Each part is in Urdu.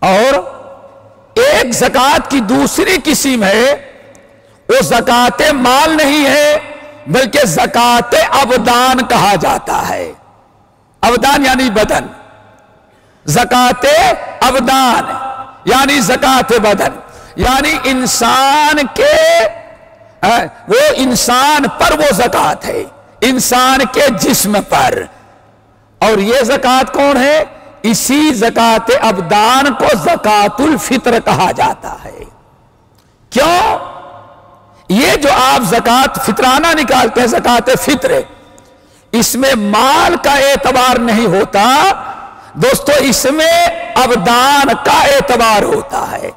اور ایک زکات کی دوسری قسم ہے، وہ زکات مال نہیں ہے بلکہ زکات ابدان کہا جاتا ہے۔ ابدان یعنی بدن، زکات ابدان یعنی زکات بدن، یعنی انسان کے وہ انسان پر وہ زکات ہے، انسان کے جسم پر۔ اور یہ زکات کون ہے؟ اسی زکات ابدان کو زکات الفطر کہا جاتا ہے۔ کیوں؟ یہ جو آپ زکات فطرانہ نکالتے ہیں، زکات فطر، اس میں مال کا اعتبار نہیں ہوتا دوستو، اس میں ابدان کا اعتبار ہوتا ہے۔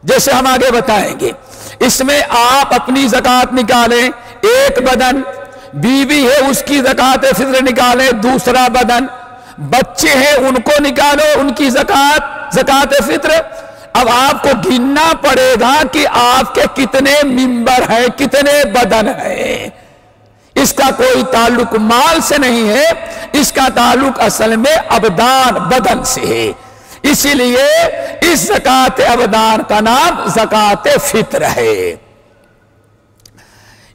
جیسے ہم آگے بتائیں گے، اس میں آپ اپنی زکات نکالیں ایک بدن، بیوی ہے اس کی زکات فطر نکالیں دوسرا بدن، بچے ہیں ان کو نکالو ان کی زکات فطر۔ اب آپ کو گننا پڑے گا کہ آپ کے کتنے ممبر ہیں، کتنے بدن ہیں۔ اس کا کوئی تعلق مال سے نہیں ہے، اس کا تعلق اصل میں ابدان بدن سے ہے۔ اسی لیے اس زکات ابدان کا نام زکات فطر ہے۔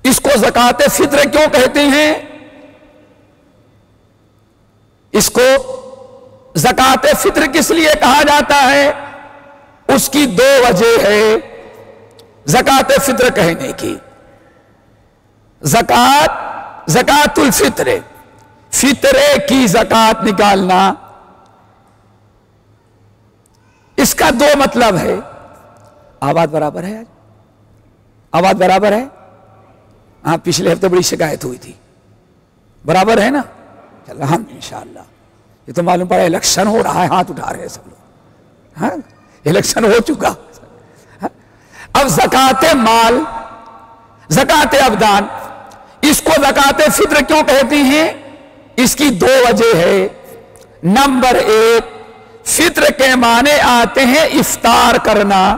اس کو زکات فطر کیوں کہتے ہیں؟ اس کو زکات فطر کس لیے کہا جاتا ہے؟ اس کی دو وجہ ہے زکات فطر کہنے کی۔ زکات الفطر، فطرے کی زکات نکالنا، اس کا دو مطلب ہے۔ آواز برابر ہے؟ آواز برابر ہے؟ ہاں، پچھلے ہفتے بڑی شکایت ہوئی تھی، برابر ہے نا؟ انشاءاللہ۔ یہ تو معلوم پڑا الیکشن ہو رہا ہے، ہاتھ اٹھا رہے ہیں سب لوگ۔ ہاں، الیکشن ہو چکا۔ اب زکات مال، زکات ابدان، اس کو زکات فطر کیوں کہتی ہیں؟ اس کی دو وجہ ہے۔ نمبر ایک، فطر کے معنی آتے ہیں افطار کرنا۔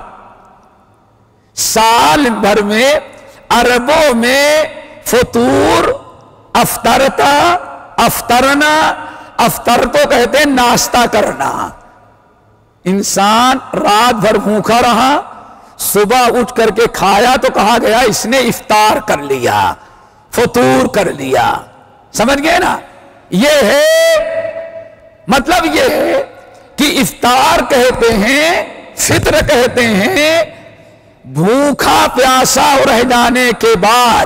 سال بھر میں عربوں میں فطور، افطرتا، افطرنا، افطر کو کہتے ہیں ناشتہ کرنا۔ انسان رات بھر بھوکا رہا، صبح اٹھ کر کے کھایا تو کہا گیا اس نے افطار کر لیا، فطور کر لیا۔ سمجھ گئے نا؟ یہ ہے مطلب، یہ ہے کہ افطار کہتے ہیں، فطر کہتے ہیں بھوکا پیاسا رہ جانے کے بعد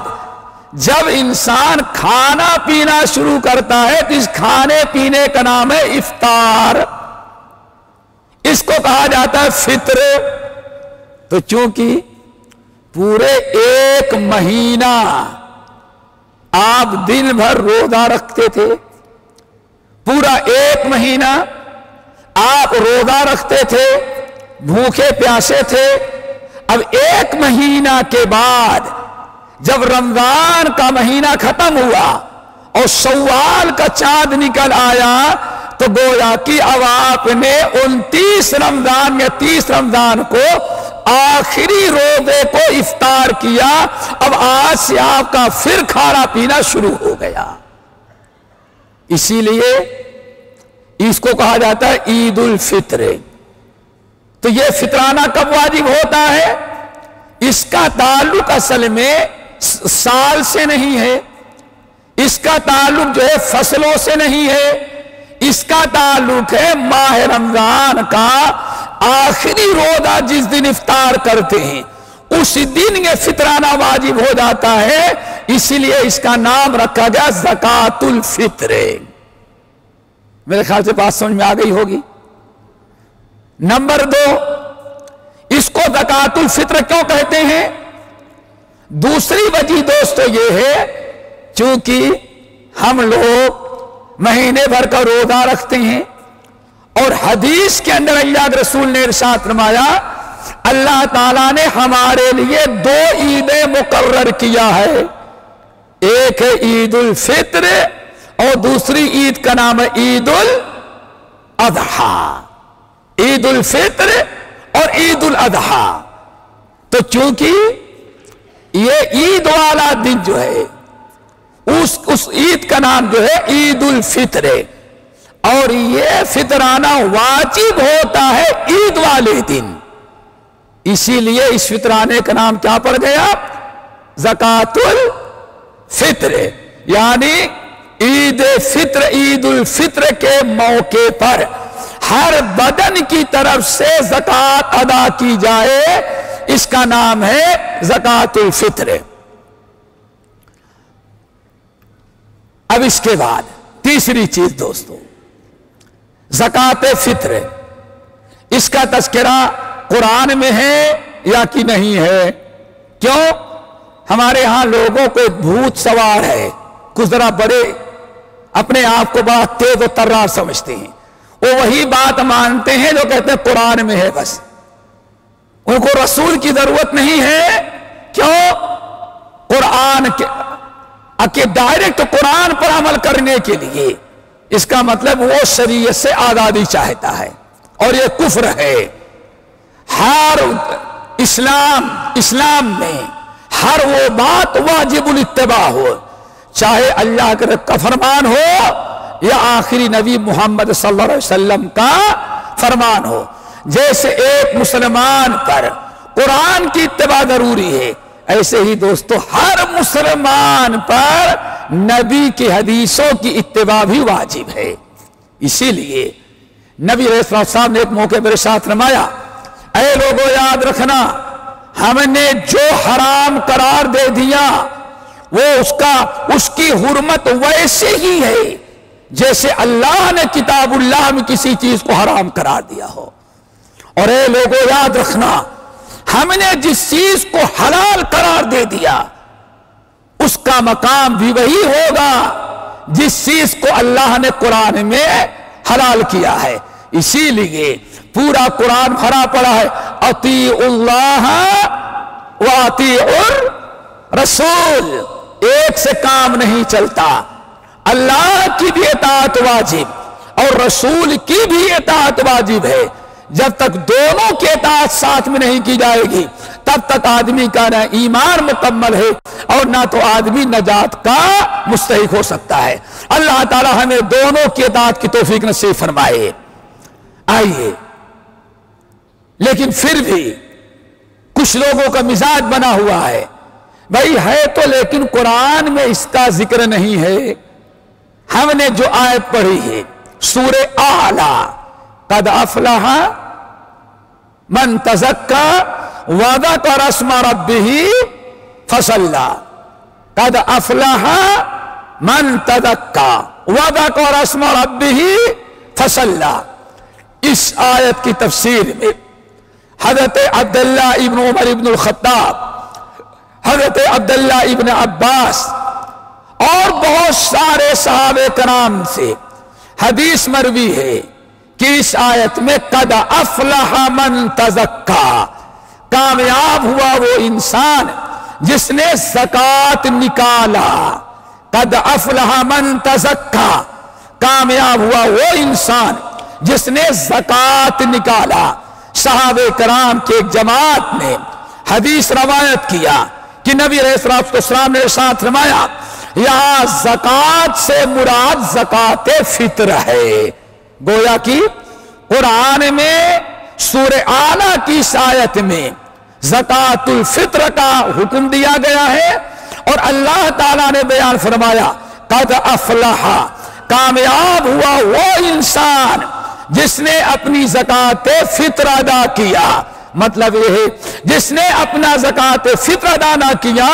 جب انسان کھانا پینا شروع کرتا ہے تو اس کھانے پینے کا نام ہے افطار۔ اس کو کہا جاتا ہے فطر۔ تو چونکہ پورے ایک مہینہ آپ دن بھر روزہ رکھتے تھے، پورا ایک مہینہ آپ روزہ رکھتے تھے، بھوکے پیاسے تھے۔ اب ایک مہینہ کے بعد جب رمضان کا مہینہ ختم ہوا اور شوال کا چاند نکل آیا تو گویا کہ اب آپ نے 29 رمضان یا 30 رمضان کو آخری روزے کو افطار کیا۔ اب آج سے آپ کا پھر کھانا پینا شروع ہو گیا۔ اسی لیے اس کو کہا جاتا ہے عید الفطر۔ تو یہ فطرانہ کب واجب ہوتا ہے؟ اس کا تعلق اصل میں سال سے نہیں ہے، اس کا تعلق جو ہے فصلوں سے نہیں ہے، اس کا تعلق ہے ماہ رمضان کا آخری روزہ جس دن افطار کرتے ہیں اس دن یہ فطرانہ واجب ہو جاتا ہے۔ اسی لیے اس کا نام رکھا گیا زکات الفطر۔ میرے خیال سے بات سمجھ میں آ گئی ہوگی۔ نمبر دو، اس کو زکات الفطر کیوں کہتے ہیں؟ دوسری وجہ دوستو یہ ہے چونکہ ہم لوگ مہینے بھر کا روزہ رکھتے ہیں اور حدیث کے اندر اللہ کے رسول نے ارشاد فرمایا اللہ تعالیٰ نے ہمارے لیے دو عیدیں مقرر کیا ہے، ایک ہے عید الفطر اور دوسری عید کا نام ہے عید الاضحیٰ۔ عید الفطر اور عید الاضحیٰ۔ تو چونکہ یہ عید والا دن جو ہے اس عید کا نام جو ہے عید الفطر، اور یہ فطرانہ واجب ہوتا ہے عید والے والے دن، اسی لیے اس فطرانے کا نام کیا پڑ گیا؟ زکوٰۃ الفطر، یعنی عید فطر، عید الفطر کے موقع پر ہر بدن کی طرف سے زکوٰۃ ادا کی جائے، اس کا نام ہے زکوٰۃ الفطر۔ اب اس کے بعد تیسری چیز دوستو، زکوٰۃ فطر، اس کا تذکرہ قرآن میں ہے یا کہ نہیں ہے؟ کیوں؟ ہمارے ہاں لوگوں کو ایک بھوت سوار ہے، کچھ ذرا بڑے اپنے آپ کو بڑا تیز و ترار سمجھتے ہیں، وہ وہی بات مانتے ہیں جو کہتے ہیں قرآن میں ہے، بس ان کو رسول کی ضرورت نہیں ہے۔ کیوں؟ قرآن کے ڈائریکٹ قرآن پر عمل کرنے کے لیے، اس کا مطلب وہ شریعت سے آزادی چاہتا ہے، اور یہ کفر ہے۔ ہر اسلام میں ہر وہ بات واجب الاتباع ہو، چاہے اللہ کا فرمان ہو یا آخری نبی محمد صلی اللہ علیہ وسلم کا فرمان ہو۔ جیسے ایک مسلمان پر قرآن کی اتباع ضروری ہے، ایسے ہی دوستو ہر مسلمان پر نبی کی حدیثوں کی اتباع بھی واجب ہے۔ اسی لیے نبی علیہ السلام نے ایک موقع پر ارشاد فرمایا، اے لوگوں یاد رکھنا، ہم نے جو حرام قرار دے دیا وہ اس کی حرمت ویسے ہی ہے جیسے اللہ نے کتاب اللہ میں کسی چیز کو حرام قرار دیا ہو۔ اور اے لوگوں یاد رکھنا، ہم نے جس چیز کو حلال قرار دے دیا اس کا مقام بھی وہی ہوگا جس چیز کو اللہ نے قرآن میں حلال کیا ہے۔ اسی لیے پورا قرآن بھرا پڑا ہے اطیعوا اللہ واطیعوا الرسول، ایک سے کام نہیں چلتا، اللہ کی بھی اطاعت واجب اور رسول کی بھی اطاعت واجب ہے۔ جب تک دونوں کی اطاعت ساتھ میں نہیں کی جائے گی تب تک آدمی کا نہ ایمان مکمل ہے اور نہ تو آدمی نجات کا مستحق ہو سکتا ہے۔ اللہ تعالی ہمیں دونوں کی اطاعت کی توفیق نصیب فرمائے۔ آئیے، لیکن پھر بھی کچھ لوگوں کا مزاج بنا ہوا ہے، بھائی ہے تو لیکن قرآن میں اس کا ذکر نہیں ہے۔ ہم نے جو آیت پڑھی ہے سورہ اعلی، قد افلح من تزکا وذکر اسم ربہ فصلی، قد افلح من تزکا وذکر اسم ربہ فصلی۔ اس آیت کی تفسیر میں حضرت عبداللہ ابن عمر ابن الخطاب، حضرت عبداللہ ابن عباس اور بہت سارے صحابہ کرام سے حدیث مروی ہے کہ اس آیت میں قد افلح من تزکا، کامیاب ہوا وہ انسان جس نے زکوٰۃ نکالا۔ قد افلح من تزکا، کامیاب ہوا وہ انسان جس نے زکوٰۃ نکالا۔ صحابہ کرام کے ایک جماعت نے حدیث روایت کیا کہ نبی علیہ السلام نے ارشاد فرمایا، یہاں زکوٰۃ سے مراد زکوٰۃ فطر ہے۔ گویا کہ قرآن میں سورہ اعلیٰ کی اس آیت میں زکوٰۃ الفطر کا حکم دیا گیا ہے، اور اللہ تعالیٰ نے بیان فرمایا قد افلح، کامیاب ہوا وہ انسان جس نے اپنی زکوٰۃ فطر ادا کیا۔ مطلب یہ ہے جس نے اپنا زکوٰۃ فطر ادا نہ کیا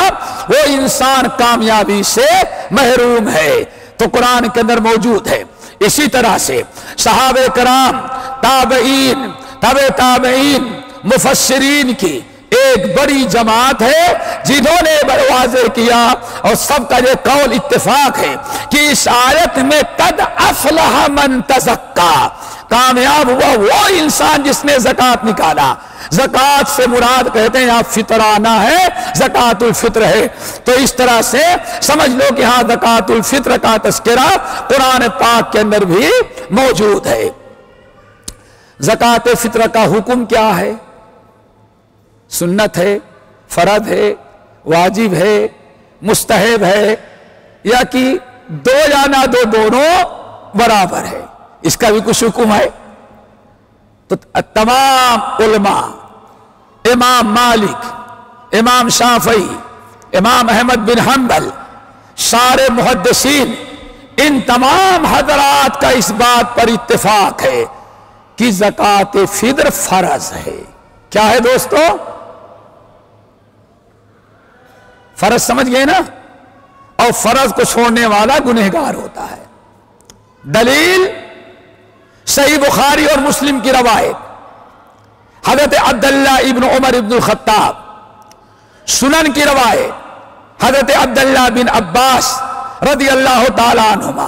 وہ انسان کامیابی سے محروم ہے۔ تو قرآن کے اندر موجود ہے۔ اسی طرح سے صحابہ کرام، تابعین، تبع تابعین، مفسرین کی ایک بڑی جماعت ہے جنہوں نے واضح کیا، اور سب کا یہ قول اتفاق ہے کہ اس آیت میں قد افلح من تزکا، کامیاب ہوا وہ انسان جس نے زکوٰۃ نکالا۔ زکوٰۃ سے مراد کہتے ہیں آپ فطرانہ ہے، زکوٰۃ الفطر ہے۔ تو اس طرح سے سمجھ لو کہ ہاں زکوٰۃ الفطر کا تذکرہ قرآن پاک کے اندر بھی موجود ہے۔ زکوٰۃ فطر کا حکم کیا ہے؟ سنت ہے، فرض ہے، واجب ہے، مستحب ہے، یا کہ دو یا نہ دو، دونوں برابر ہے؟ اس کا بھی کچھ حکم ہے؟ تو تمام علماء، امام مالک، امام شافعی، امام احمد بن حنبل، سارے محدثین، ان تمام حضرات کا اس بات پر اتفاق ہے کہ زکوٰۃ فطر فرض ہے۔ کیا ہے دوستو؟ فرض سمجھ گئے نا؟ اور فرض کو چھوڑنے والا گنہگار ہوتا ہے۔ دلیل صحیح بخاری اور مسلم کی روایت، حضرت عبداللہ ابن عمر ابن الخطاب، سنن کی روایت حضرت عبداللہ بن عباس رضی اللہ تعالی عنہما،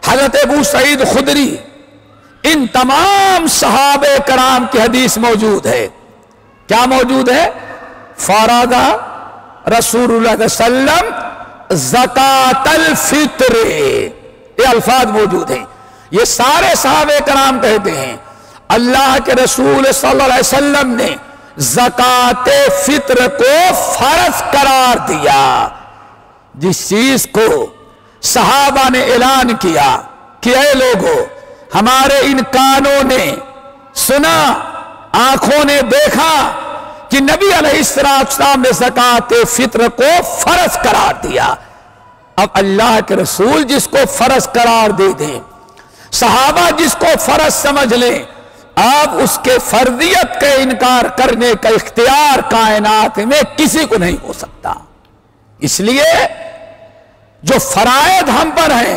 حضرت ابو سعید خدری، ان تمام صحابہ کرام کی حدیث موجود ہے۔ کیا موجود ہے؟ فرض رسول اللہ صلی اللہ علیہ وسلم زکوٰۃ الفطر، یہ الفاظ موجود ہیں۔ یہ سارے صحابہ کرام کہتے ہیں اللہ کے رسول صلی اللہ علیہ وسلم نے زکوٰۃ فطر کو فرض قرار دیا۔ جس چیز کو صحابہ نے اعلان کیا کہ اے لوگو، ہمارے ان کانوں نے سنا، آنکھوں نے دیکھا کہ نبی علیہ السلام نے زکوٰۃ فطر کو فرض قرار دیا۔ اب اللہ کے رسول جس کو فرض قرار دے دیں، صحابہ جس کو فرض سمجھ لیں، اب اس کے فرضیت کا انکار کرنے کا اختیار کائنات میں کسی کو نہیں ہو سکتا۔ اس لیے جو فرائض ہم پر ہیں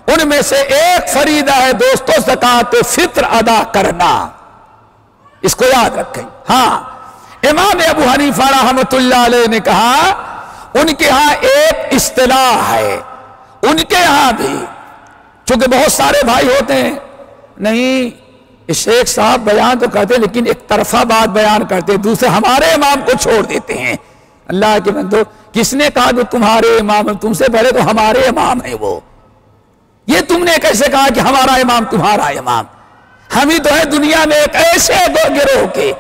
ان میں سے ایک فریضہ ہے دوستو زکوٰۃ فطر ادا کرنا، اس کو یاد رکھیں۔ ہاں، امام ابو حنیفہ رحمۃ اللہ علیہ نے کہا، ان کے ہاں ایک اصطلاح ہے، ان کے ہاں بھی، چونکہ بہت سارے بھائی ہوتے ہیں، نہیں شیخ صاحب بیان تو کرتے لیکن ایک طرفہ بات بیان کرتے، دوسرے ہمارے امام کو چھوڑ دیتے ہیں۔ اللہ کے بندو، کس نے کہا کہ تمہارے امام ہیں؟ تم سے پہلے تو ہمارے امام ہیں وہ۔ یہ تم نے کیسے کہا کہ ہمارا امام تمہارا امام؟ ہم ہی تو ہے دنیا میں ایک ایسے گروہ کے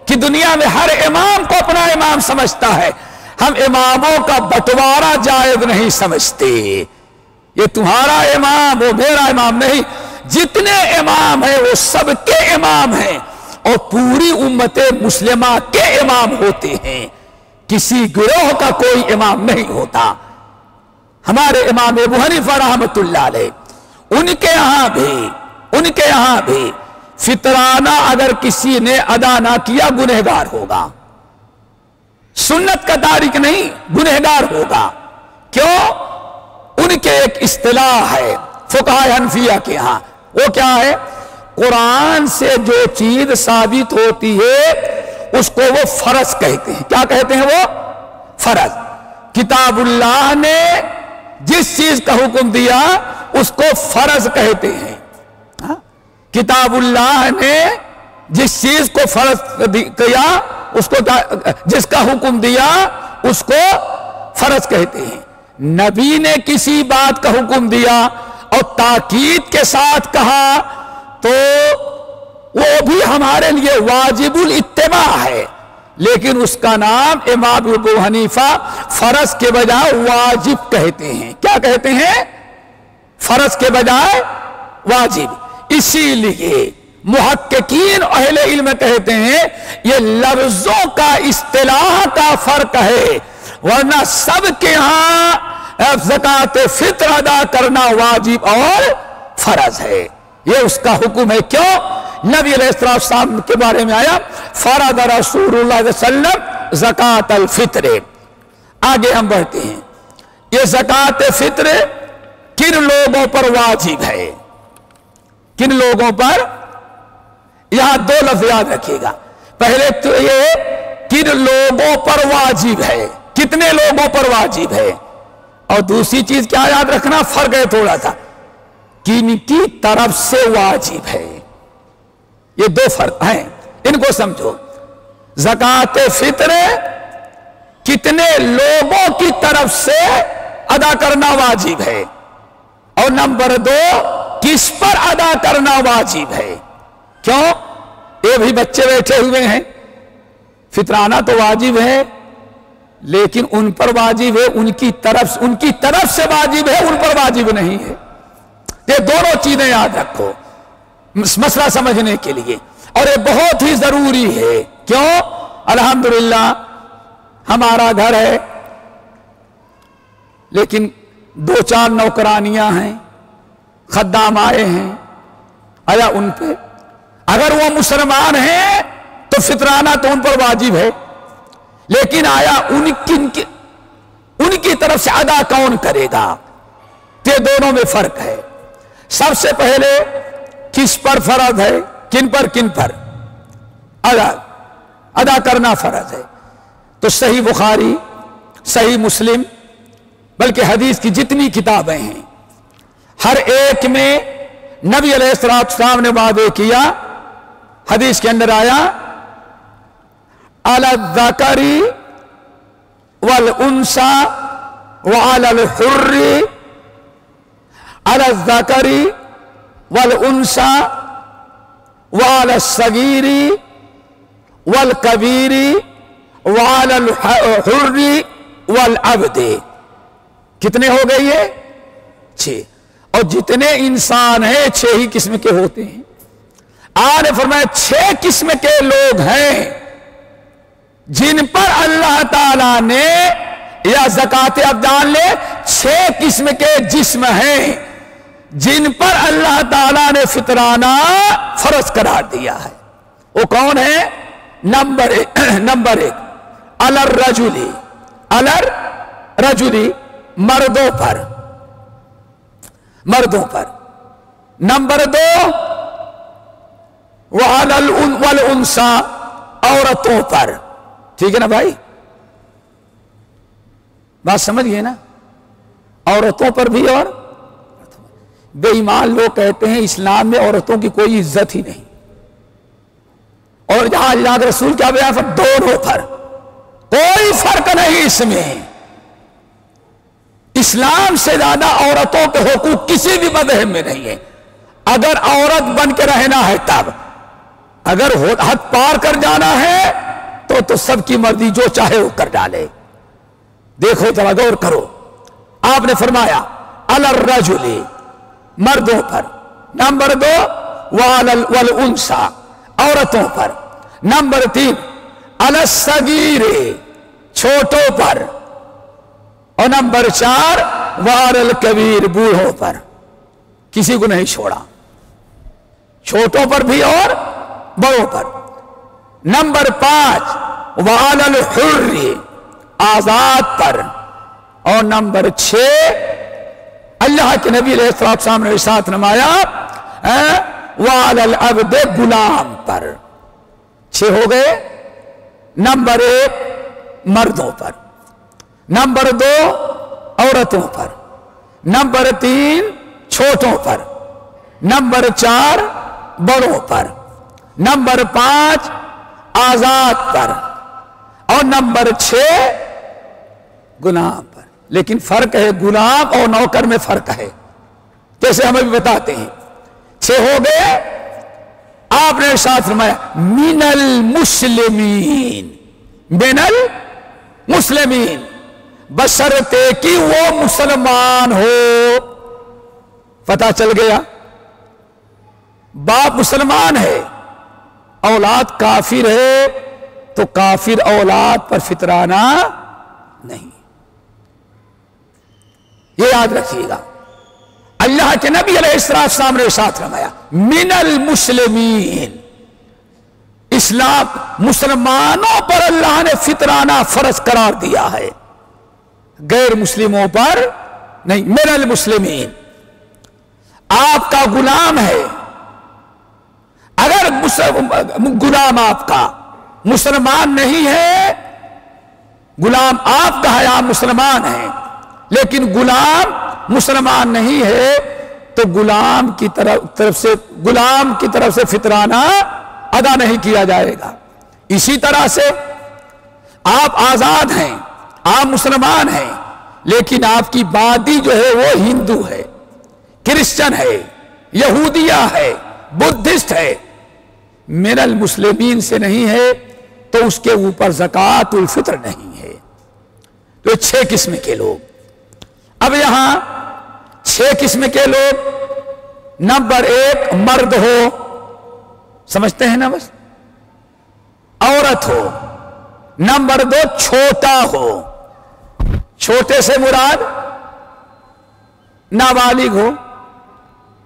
کہ دنیا میں ہر امام کو اپنا امام سمجھتا ہے۔ ہم اماموں کا بٹوارا جائز نہیں سمجھتے۔ یہ تمہارا امام، وہ میرا امام نہیں، جتنے امام ہیں وہ سب کے امام ہیں اور پوری امت مسلمہ کے امام ہوتے ہیں، کسی گروہ کا کوئی امام نہیں ہوتا۔ ہمارے امام ابو حنیفہ رحمۃ اللہ علیہ، ان کے یہاں بھی فطرانہ اگر کسی نے ادا نہ کیا گنہگار ہوگا، سنت کا تارک نہیں، گنہگار ہوگا۔ کیوں؟ ان کے ایک اصطلاح ہے فقہائے حنفیہ کے ہاں، وہ کیا ہے؟ قرآن سے جو چیز ثابت ہوتی ہے اس کو وہ فرض کہتے ہیں۔ کیا کہتے ہیں وہ؟ فرض۔ کتاب اللہ نے جس چیز کا حکم دیا اس کو فرض کہتے ہیں۔ کتاب اللہ نے جس چیز کو فرض کیا، اس کو جس کا حکم دیا اس کو فرض کہتے ہیں۔ نبی نے کسی بات کا حکم دیا اور تاکید کے ساتھ کہا تو وہ بھی ہمارے لیے واجب الاتباع ہے، لیکن اس کا نام امام ابو حنیفہ فرض کے بجائے واجب کہتے ہیں۔ کیا کہتے ہیں؟ فرض کے بجائے واجب۔ اسی لیے محققین اہل علم کہتے ہیں یہ لفظوں کا اصطلاح کا فرق ہے، ورنہ سب کے ہاں زکوٰۃ فطر ادا کرنا واجب اور فرض ہے۔ یہ اس کا حکم ہے۔ کیوں؟ نبی علیہ السلام کے بارے میں آیا فرض رسول اللہ صلی اللہ علیہ وسلم زکوٰۃ الفطر۔ آگے ہم بڑھتے ہیں۔ یہ زکوٰۃ فطر کن لوگوں پر واجب ہے؟ کن لوگوں پر؟ یہاں دو لفظ یاد رکھیے گا۔ پہلے تو یہ کن لوگوں پر واجب ہے، کتنے لوگوں پر واجب ہے، اور دوسری چیز کیا یاد رکھنا، فرق ہے تھوڑا سا، کن کی طرف سے واجب ہے۔ یہ دو فرق ہیں، ان کو سمجھو۔ زکوٰۃ فطر کتنے لوگوں کی طرف سے ادا کرنا واجب ہے، اور نمبر دو کس پر ادا کرنا واجب ہے۔ کیوں؟ یہ بھی بچے بیٹھے ہوئے ہیں، فطرانہ تو واجب ہے لیکن ان پر واجب ہے، ان کی طرف سے واجب ہے، ان پر واجب نہیں ہے۔ یہ دونوں چیزیں یاد رکھو مسئلہ سمجھنے کے لیے۔ اور یہ بہت ہی ضروری ہے. کیوں؟ الحمدللہ ہمارا گھر ہے لیکن 2-4 نوکرانیاں ہیں، خدام آئے ہیں. آیا ان پہ اگر وہ مسلمان ہیں تو فطرانہ تو ان پر واجب ہے، لیکن آیا ان کی طرف سے ادا کون کرے گا؟ یہ دونوں میں فرق ہے. سب سے پہلے کس پر فرض ہے؟ کن پر ادا کرنا فرض ہے. تو صحیح بخاری، صحیح مسلم، بلکہ حدیث کی جتنی کتابیں ہیں ہر ایک میں نبی علیہ السلام نے وعدے کیا. حدیث کے اندر آیا علی الذکر والانثى وعلی الحر، علی الذکر والانثى وعلی الصغیر والکبیر وعلی الحر والعبد. کتنے ہو گئے یہ؟ 6. اور جتنے انسان ہیں 6 ہی قسم کے ہوتے ہیں. آپ نے فرمایا 6 قسم کے لوگ ہیں جن پر اللہ تعالیٰ نے یا زکوٰۃ ابدان لے 6 قسم کے جسم ہیں جن پر اللہ تعالیٰ نے فطرانہ فرض قرار دیا ہے. وہ کون ہے؟ نمبر 1 الرجل مردوں پر. نمبر 2 والانثى عورتوں پر. ٹھیک ہے نا بھائی؟ بات سمجھ گئے نا؟ عورتوں پر بھی. اور بے ایمان لوگ کہتے ہیں اسلام میں عورتوں کی کوئی عزت ہی نہیں، اور جہاں اللہ کے رسول کیا بیان فرمایا؟ دونوں پر کوئی فرق نہیں. اس میں اسلام سے زیادہ عورتوں کے حقوق کسی بھی مذہب میں نہیں ہے. اگر عورت بن کے رہنا ہے تب، اگر حد پار کر جانا ہے تو سب کی مرضی، جو چاہے وہ کر ڈالے. دیکھو ذرا غور کرو. آپ نے فرمایا علی الرجل مردوں پر. نمبر 2 والانثى عورتوں پر. نمبر 3 علی الصغیر چھوٹوں پر. اور نمبر 4 وعلی الکبیر بوڑھوں پر. کسی کو نہیں چھوڑا، چھوٹوں پر بھی اور بڑوں پر. نمبر 5 وعلی الحر آزاد پر. اور نمبر 6 اللہ کے نبی علیہ السلام نے ارشاد فرمایا وعلی العبد غلام پر. 6 ہو گئے. نمبر 1 مردوں پر. نمبر 2 عورتوں پر. نمبر 3 چھوٹوں پر. نمبر 4 بڑوں پر. نمبر 5 آزاد پر. اور نمبر 6 غلام پر. لیکن فرق ہے، غلام اور نوکر میں فرق ہے. جیسے ہمیں بھی بتاتے ہیں. 6 ہو گئے. آپ نے ارشاد فرمایا من المسلمین، من المسلمین، بشرطے کہ وہ مسلمان ہو. پتہ چل گیا؟ باپ مسلمان ہے، اولاد کافر ہے تو کافر اولاد پر فطرانہ نہیں. یہ یاد رکھیے گا. اللہ کے نبی علیہ السلام نے ارشاد فرمایا من المسلمین، اسلام مسلمانوں پر اللہ نے فطرانہ فرض قرار دیا ہے، غیر مسلموں پر نہیں. من المسلمین. آپ کا غلام ہے، اگر غلام آپ کا مسلمان نہیں ہے، غلام آپ کا ہے، آپ مسلمان ہیں، لیکن غلام مسلمان نہیں ہے تو غلام کی طرف سے فطرانہ ادا نہیں کیا جائے گا. اسی طرح سے آپ آزاد ہیں، آپ مسلمان ہیں، لیکن آپ کی بادی جو ہے وہ ہندو ہے، کرسچن ہے، یہودیہ ہے، بدھسٹ ہے، من المسلمین سے نہیں ہے تو اس کے اوپر زکوٰۃ الفطر نہیں ہے. تو 6 قسم کے لوگ. اب یہاں 6 قسم کے لوگ. نمبر 1 مرد ہو سمجھتے ہیں نا؟ بس عورت ہو. نمبر 2 چھوٹا ہو. چھوٹے سے مراد نابالغ ہو,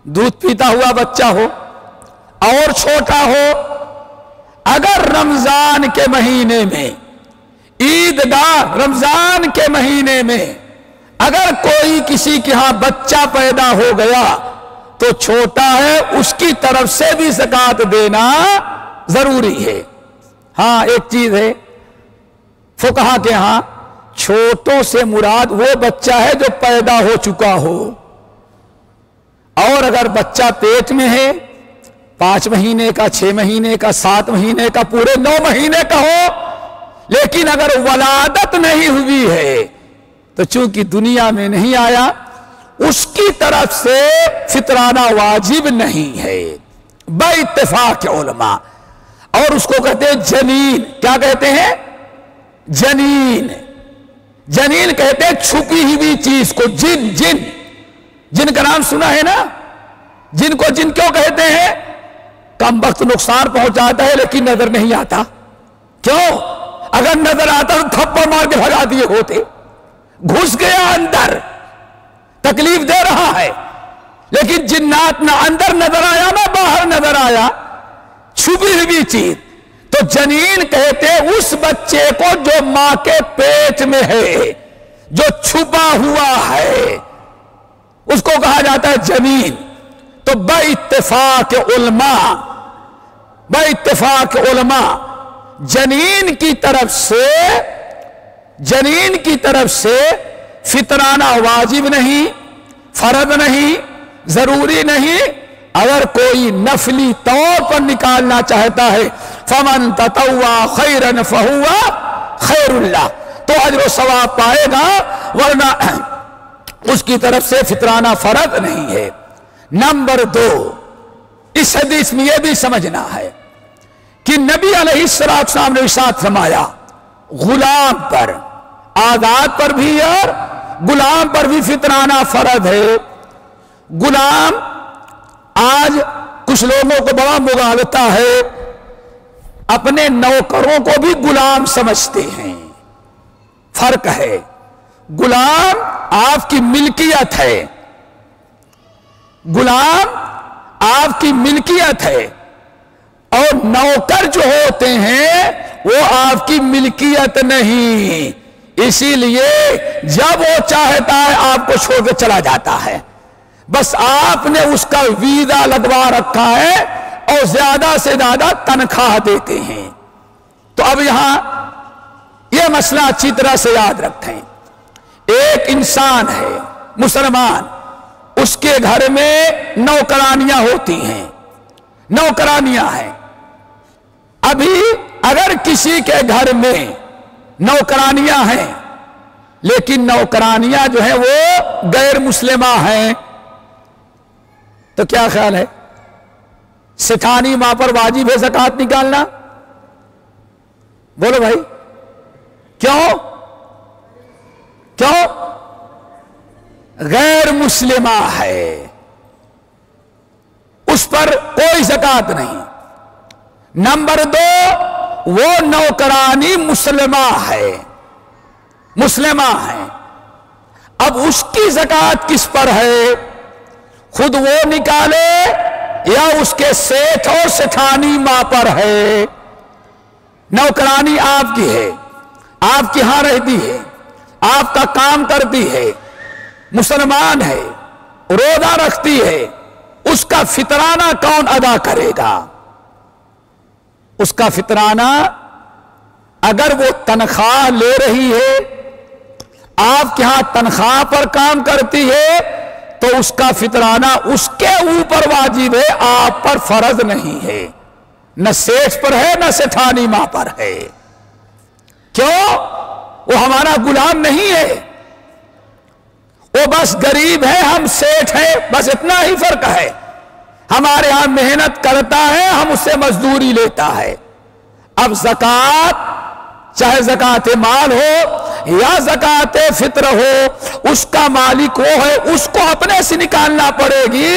دودھ پیتا ہوا بچہ ہو, اور چھوٹا ہو. اگر رمضان کے مہینے میں, عید گاہ رمضان کے مہینے میں اگر کوئی کسی کے ہاں بچہ پیدا ہو گیا تو چھوٹا ہے, اس کی طرف سے بھی زکات دینا ضروری ہے. ہاں ایک چیز ہے, فقہا کے ہاں چھوٹوں سے مراد وہ بچہ ہے جو پیدا ہو چکا ہو, اور اگر بچہ پیٹ میں ہے 5 مہینے کا, 6 مہینے کا, 7 مہینے کا, پورے 9 مہینے کا ہو, لیکن اگر ولادت نہیں ہوئی ہے تو چونکہ دنیا میں نہیں آیا, اس کی طرف سے فطرانہ واجب نہیں ہے بے اتفاق علماء. اور اس کو کہتے ہیں جنین. کیا کہتے ہیں؟ جنین. جنین کہتے ہیں چھپی ہوئی چیز کو. جن جن جن کا نام سنا ہے نا؟ جن کو جن کیوں کہتے ہیں؟ کم وقت نقصان پہنچاتا ہے لیکن نظر نہیں آتا. کیوں؟ اگر نظر آتا تو تھپڑ مار کے بھگا دیے ہوتے. گھس گیا اندر, تکلیف دے رہا ہے, لیکن جنات نہ اندر نظر آیا نہ باہر نظر آیا, چھپی ہوئی چیز. تو جنین کہتے ہیں اس بچے کو جو ماں کے پیٹ میں ہے, جو چھپا ہوا ہے, اس کو کہا جاتا ہے جنین. تو بے اتفاق علماء جنین کی طرف سے فطرانہ واجب نہیں, فرض نہیں, ضروری نہیں. اگر کوئی نفلی طور پر نکالنا چاہتا ہے فمن تطوع خیرا فہو خیر اللہ, تو اجر و ثواب پائے گا, ورنہ اس کی طرف سے فطرانہ فرض نہیں ہے. نمبر 2, اس حدیث میں یہ بھی سمجھنا ہے کہ نبی علیہ السلام نے ارشاد فرمایا غلام پر, آزاد پر بھی اور غلام پر بھی فطرانہ فرض ہے. غلام, آج کچھ لوگوں کو بڑا مغالطہ ہے, اپنے نوکروں کو بھی غلام سمجھتے ہیں. فرق ہے. غلام آپ کی ملکیت ہے, غلام آپ کی ملکیت ہے, اور نوکر جو ہوتے ہیں وہ آپ کی ملکیت نہیں. اسی لیے جب وہ چاہتا ہے آپ کو چھوڑ کے چلا جاتا ہے, بس آپ نے اس کا ویزا لگوا رکھا ہے اور زیادہ سے زیادہ تنخواہ دیتے ہیں. تو اب یہاں یہ مسئلہ اچھی طرح سے یاد رکھیں. ایک انسان ہے مسلمان, اس کے گھر میں نوکرانیاں ہوتی ہیں, نوکرانیاں ہیں. ابھی اگر کسی کے گھر میں نوکرانیاں ہیں لیکن نوکرانیاں جو ہیں وہ غیر مسلمہ ہیں, تو کیا خیال ہے؟ ستھانی ماں پر واجب ہے زکات نکالنا؟ بولو بھائی, کیوں؟ کیوں؟ غیر مسلمہ ہے, اس پر کوئی زکات نہیں. نمبر 2, وہ نوکرانی مسلمہ ہے, مسلمہ ہے. اب اس کی زکات کس پر ہے؟ خود وہ نکالے یا اس کے سیٹھ اور سٹھانی ماں پر ہے؟ نوکرانی آپ کی ہے, آپ کی ہاں رہتی ہے, آپ کا کام کرتی ہے, مسلمان ہے, روزہ رکھتی ہے, اس کا فطرانہ کون ادا کرے گا؟ اس کا فطرانہ اگر وہ تنخواہ لے رہی ہے, آپ کے ہاں تنخواہ پر کام کرتی ہے, تو اس کا فطرانہ اس کے اوپر واجب ہے, آپ پر فرض نہیں ہے. نہ سیٹھ پر ہے نہ سٹھانی ماں پر ہے. کیوں؟ وہ ہمارا غلام نہیں ہے, وہ بس غریب ہے, ہم سیٹھ ہیں, بس اتنا ہی فرق ہے. ہمارے ہاں محنت کرتا ہے, ہم اس سے مزدوری لیتا ہے. اب زکات, چاہے زکات مال ہو یا زکات فطر ہو, اس کا مالک وہ ہے, اس کو اپنے سے نکالنا پڑے گی.